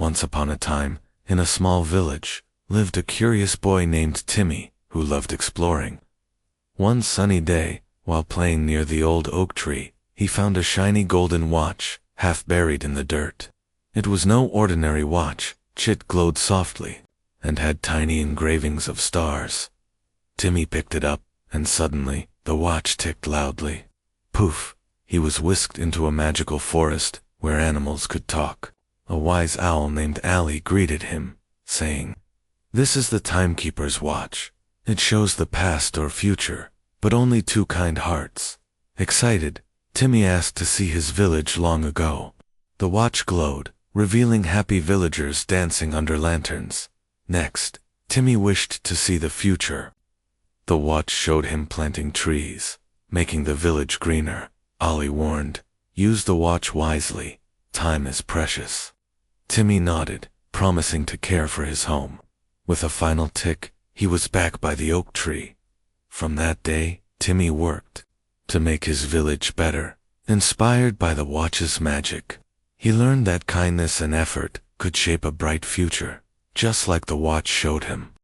Once upon a time, in a small village, lived a curious boy named Timmy, who loved exploring. One sunny day, while playing near the old oak tree, he found a shiny golden watch, half buried in the dirt. It was no ordinary watch. It glowed softly, and had tiny engravings of stars. Timmy picked it up, and suddenly, the watch ticked loudly. Poof! He was whisked into a magical forest, where animals could talk. A wise owl named Ollie greeted him, saying, "This is the timekeeper's watch. It shows the past or future, but only two kind hearts." Excited, Timmy asked to see his village long ago. The watch glowed, revealing happy villagers dancing under lanterns. Next, Timmy wished to see the future. The watch showed him planting trees, making the village greener. Ollie warned, "Use the watch wisely. Time is precious." Timmy nodded, promising to care for his home. With a final tick, he was back by the oak tree. From that day, Timmy worked to make his village better, inspired by the watch's magic. He learned that kindness and effort could shape a bright future, just like the watch showed him.